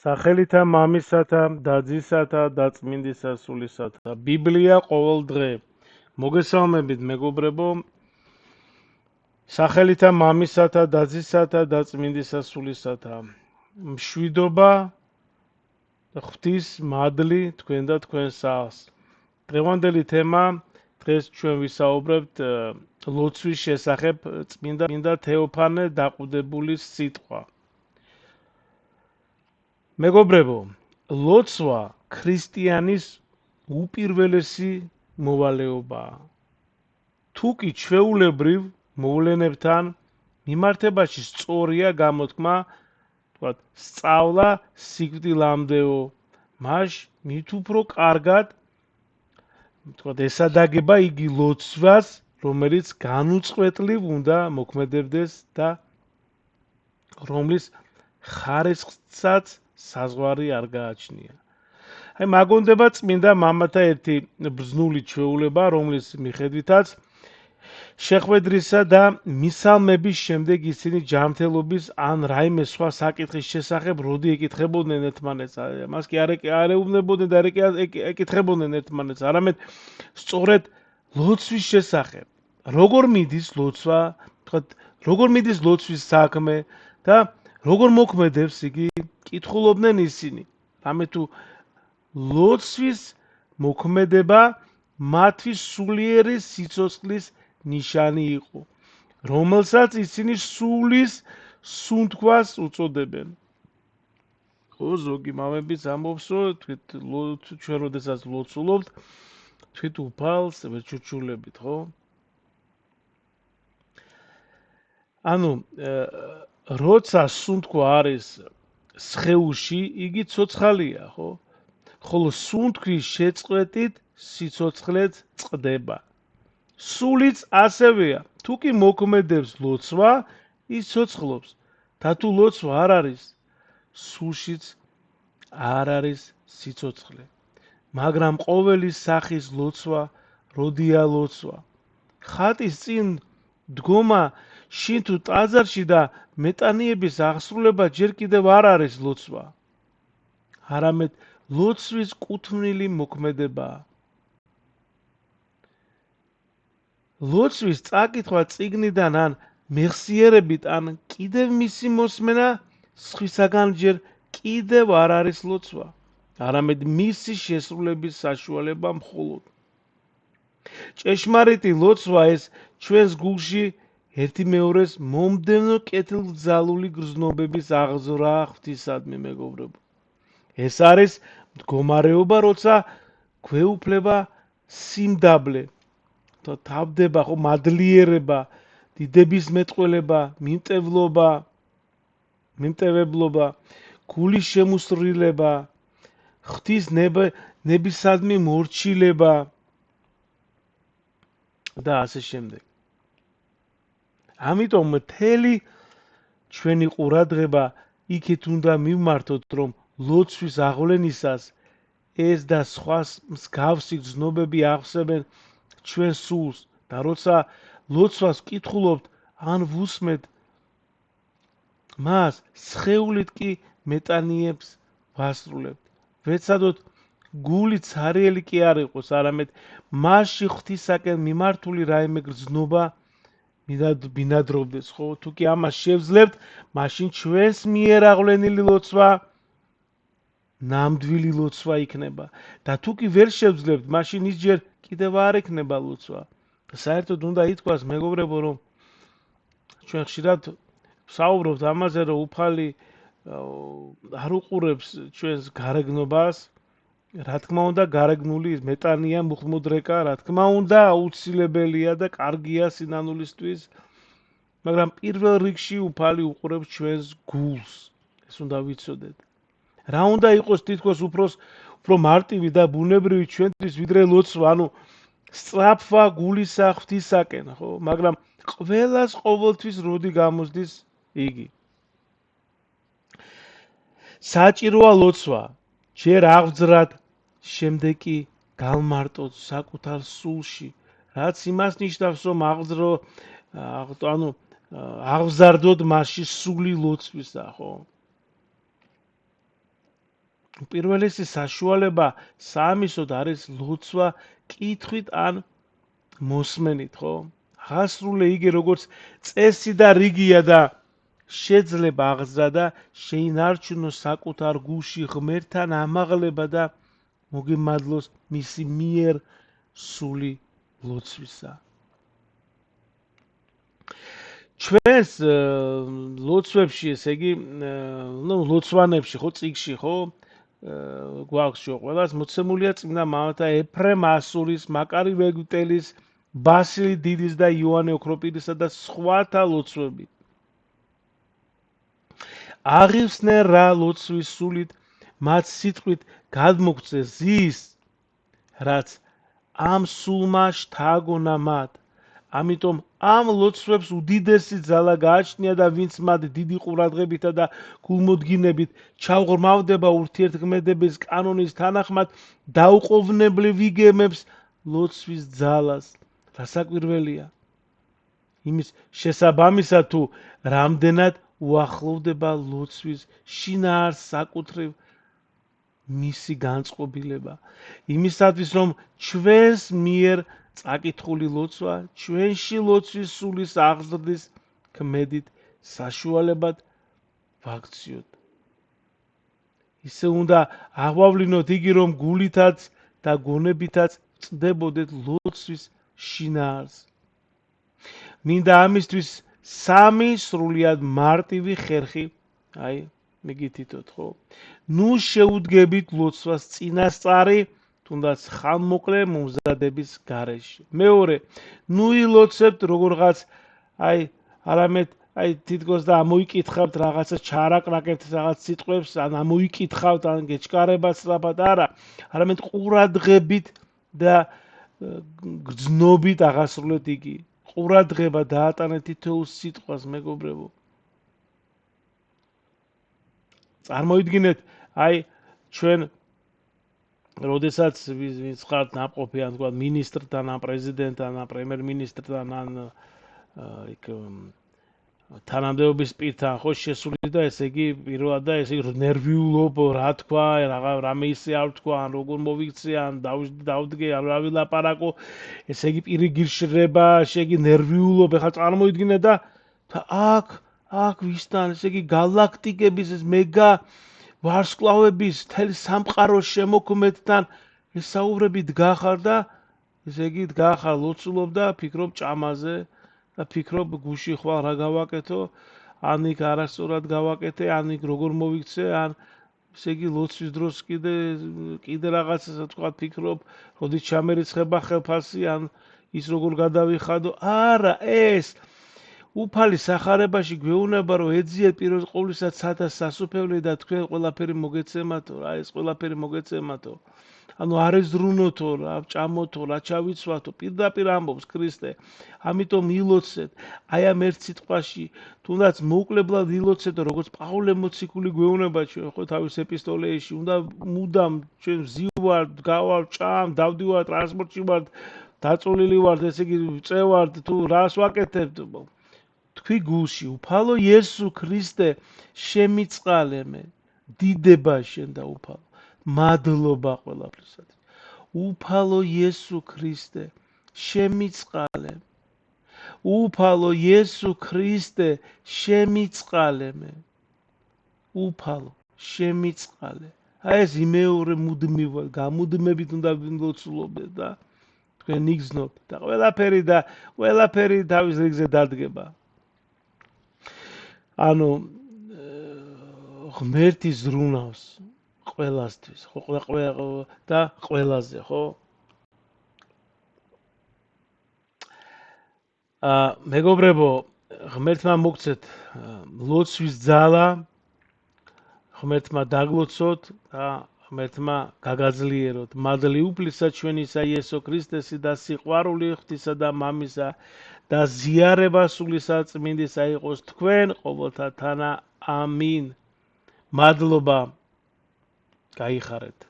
სახელითა მამისათა და ძისათა და წმინდისა სულისათა. ბიბლია ყოველ დღე. მოგესალმებით მეგობრებო. სახელითა მამისათა და ძისათა და წმინდისა სულისათა. მშვიდობა და ღვთის მადლი თქვენ და თქვენ სახლს. დღევანდელი თემა, დღეს ჩვენ ვისაუბრებთ ლოცვის შესახებ, წმინდა თეოფანე დაყუდებულის სიტყვა. მეგობრებო, ლოცვა ქრისტიანის უპირველესი მოვალეობაა. თუკი ჩვეულებრივ მოვლენებთან მიმართებაში სწორია გამოთქმა, თქვათ, სწავლა სიკვდილამდეო, მაშ მით უფრო კარგად, თქვათ, ესადაგება იგი ლოცვას, რომელიც განუწყვეტლივ უნდა მოქმედებდეს და რომლის ხარისხსაც საზღვარი არ გააჩნია. აი მაგონდება წმინდა მამათა ერთი ბრძნული ჩვეულება, რომლის მიხედვითაც შეხვედრისა და მისალმების შემდეგ ისინი ჯანმრთელობის ან რაიმე სხვა საკითხის შესახებ როდი ეკითხებოდნენ ერთმანეთს, მას კი არ ეუბნებოდნენ და ეკითხებოდნენ ერთმანეთს, არამედ სწორედ ლოცვის შესახებ. როგორ მიდის ლოცვა, თქვათ, როგორ მიდის ლოცვის საქმე და როგორ მოქმედებს იგი, კითხულობდნენ ისინი. ამე თუ ლოცვის მოქმედება მათთვის სულიერი სიცოცხლის ნიშანი იყო, რომელსაც ისინი სულის სუნთქვას უწოდებენ. ხო, ზოგი მამებიც ამბობს, რომ ჩვენ როდესაც ლოცულობთ, თვით უფალს ვეჩუჩულებით, ხო? ანუ როცა სუნთქვა არის სხეულში, იგი ცოცხალია, ხო? ხოლო სუნთქვის შეწყვეტით სიცოცხლეც წყდება. სულიც ასევეა. თუ კი მოქმედებს ლოცვა, ის ცოცხლობს. და თუ ლოცვა არ არის, სულშიც არ არის სიცოცხლე. მაგრამ ყოველი სახის ლოცვა, როდია ლოცვა. ხატის წინ დგომა შინ თუ ტაძარში და მეტანიების აღსრულება ჯერ კიდევ არ არის ლოცვა. არამედ ლოცვის კუთვნილი მოქმედებაა. ლოცვის წაკითხვა წიგნიდან ან მეხსიერებით ან კიდევ მისი მოსმენა სხვისაგან ჯერ კიდევ არ არის ლოცვა, არამედ მისი შესრულების საშუალება მხოლოდ. ჭეშმარიტი ლოცვა ეს ჩვენს გულში ერთი მეორეს მომდევნო კეთილგზალული გრძნობების აღზრა ღვთისადმი, მეგობრებო. ეს არის მდგომარეობა, როცა გვეუფლება სიმდაბლე, თავდება ხო მადლიერება, დიდების მეტყველება, მიმტევებლობა, გულის შემუსრილება, ღვთის ნებისადმი მორჩილება და ასე შემდეგ. ამიტომ მთელი ჩვენი ყურადღება იქით უნდა მივმართოთ, რომ ლოცვის აღვლენისას ეს და სხვა მსგავსი გრძნობები აღსებენ ჩვენ სულს და როცა ლოცვას ვკითხულობთ ან ვუსმენთ მას, სხეულით კი მეტანიებს ვასრულებთ. ვეცადოთ გული ცარიელი კი არ იყოს, არამედ მასში ღვთისაკენ მიმართული რაიმე გრძნობა ბინადრობდეს, ხო? თუ კი ამას შევძლებთ, მაშინ ჩვენს მიერ აღვლენილი ლოცვა ნამდვილი ლოცვა იქნება და თუ კი ვერ შევძლებთ, მაშინ ის ჯერ კიდევ არ იქნება ლოცვა. საერთოდ უნდა ითქვას, მეგობრებო, რომ ჩვენ ხშირად ვსაუბრობთ ამაზე, რომ უფალი არ უყურებს ჩვენს გარეგნობას, რა თქმა უნდა, გარეგნული მეტანია, მუხმუდრეკა, რა თქმა უნდა, აუცილებელია და კარგია სინანულისთვის, მაგრამ პირველ რიგში უფალი უყურებს ჩვენს გულს. ეს უნდა ვიცოდეთ. რა უნდა იყოს თითქოს უფრო მარტივი და ბუნებრივი ჩვენთვის ვიდრე ლოცვა, ანუ სწრაფვა გულისა ღვთისაკენ, ხო? მაგრამ ყველას ყოველთვის როდი გამოსდის იგი. საჭიროა ლოცვა, ჯერ აღძრად, შემდეგ კი გამარტოთ საკუთარ სულში, რაც იმას ნიშნავს, რომ აღზარდოთ მასში სული ლოცვისა, ხო? პირველესი საშუალება საამისოდ არის ლოცვა კითხვით ან მოსმენით, ხო? აღასრულე იგი როგორც წესი და რიგია და შეძლება აღზრდა შეინარჩუნოს საკუთარ გულში ღმერთთან ამაღლება და მოგემადლოს მისი მიერ სული ლოცვისა. ჩვენს ლოცვებში, ესე იგი, ლოცვანებში, ხო, წიგში, ხო, გვაქვს ყველას მოცემულია წმინდა მამათა ეფრემ ასურის, მაკარი ვეგუტელის, ბასილი დიდის და იოანე ოქროპირისა და სხვათა ლოცვები. აღივსნენ რა ლოცვის სულით მათ სიტყვით გადმოგწეს ზის, რაც ამ სულმა შთააგონა მათ. ამიტომ ამ ლოცვებს უდიდესი ძალა გააჩნია და ვინც მათ დიდი ყურადღებითა და გულმოდგინებით ჩაუღრმავდება ურთიერთქმედების კანონის თანახმად დაუყოვნებლივ იგემებს ლოცვის ძალას. რასაკვირველია იმის შესაბამისად თუ რამდენად უახლოვდება ლოცვის შინაარსს საკუთრივ მისი განწყობილება იმისათვის რომ ჩვენს მიერ წაკითხული ლოცვა ჩვენში ლოცვის სულის აღზრდის ქმედით საშუალებად ვაქციოთ. ისე უნდა აღვავლინოთ იგი რომ გულითაც და გონებითაც წდებოდეთ ლოცვის შინაარსს. მინდა ამისთვის სამი სრულიად მარტივი ხერხი, აი, მიგითითოთ, ხო? ნუ შეუდგებით ლოცვას წინასწარი, თუნდაც ხანმოკლე მომზადების გარეშე. მეორე, ნუ ილოცებთ როგორღაც, აი, არამედ აი თითქოს და ამოიკითხავთ რაღაცა ჩარაკრაკებთ რაღაც სიტყვებს, ან ამოიკითხავთ, ან გეჩკარებათ სწრაფად, არა, არამედ ყურადღებით და გრძნობით აღასრულეთ იგი. ყურადღება დაატანეთ თითოეულ სიტყვას, მეგობრებო. წარმოიდგინეთ, აი ჩვენ როდესაც ვინც ხართ ნაყოფი, ან თქვა მინისტრთან, ან პრეზიდენტთან, ან პრემიერ-მინისტრთან, ან იქ თანამდებობის პირთან ხო შესული და ესე იგი პირველად და ესე იგი ნერვიულობ რა თქვა, რამე ისე არ თქვა, ან როგორ მოვიქცე, ან დავდგე, ან რა ვილაპარაკო, ესე იგი პირი გირშრება, ესე იგი ნერვიულობ, ეხლა წარმოიდგინე და აქ ვისთან, ესე იგი გალაქტიკების ეს მეგა ვარსკვლავების მთელი სამყაროს შემოქმედთან ესაუბრებით გახარ და ესე იგი დგახარ ლოცულობ და ფიქრობ ჭამაზე და ფიქრობ გუში ხვალ რა გავაკეთო, ან იქ არასწორად გავაკეთე, ან იქ როგორ მოვიქცე, ან ესე იგი ლოცვის დროს კიდე რაღაცა თქვა ფიქრობ, როდის ჩამერიცხება ხელფასი, ან ის როგორ გადავიხადო. არა, ეს უფალი სახარებაში გვეუბნება რომ ეძიეთ პირველ ყოვლისა ცათა სასუფევლე და თქვენ ყველაფერი მოგეცემათო, რა ეს ყველაფერი მოგეცემათო. ანუ არ ეზრუნოთო, რა ჭამოთო, რა ჩავიცვათო, პირდაპირ ამბობს ქრისტე. ამიტომ ილოცეთ, აი ამ ერთ სიტყვაში, თუნდაც მოუკლებლად ილოცეთ, როგორც პაულე მოციქული გვეუბნება ჩვენ ხო თავის ეპისტოლეებში, უნდა მუდამ ჩვენ ვზივართ, გავართ, ჭამ, დავდივართ, ტრანსპორტში ვართ, დაწოლილი ვართ, ესე იგი წევართ, თუ რას ვაკეთებთ. თქვი გულში, უფალო იესო ქრისტე, შემიწყალე მე, დიდება შენ და უფალო, მადლობა ყველაფრისათვის. უფალო იესო ქრისტე, შემიწყალე. უფალო იესო ქრისტე, შემიწყალე მე. უფალო, შემიწყალე. აი ეს იმეორე მუდმივად, გამუდმებით უნდა ვილოცულობდეთ და თქვენ იგრძნობთ და ყველაფერი თავის რიგზე დადგება. ანუ ღმერთი ზრუნავს ყველასთვის, ხო, და ყველაზე, ხო? მეგობრებო, ღმერთმა მოგცეთ ლოცვის ძალა, ღმერთმა დაგლოცოთ და ღმერთმა გაგაძლიეროთ. მადლი უფლისა ჩვენისა იესო ქრისტესი და სიყვარული ღვთისა და მამისა და ზიარება სული საწმინდისა იყოს თქვენ ყოველთა თანა. ამინ. მადლობა. გაიხარეთ.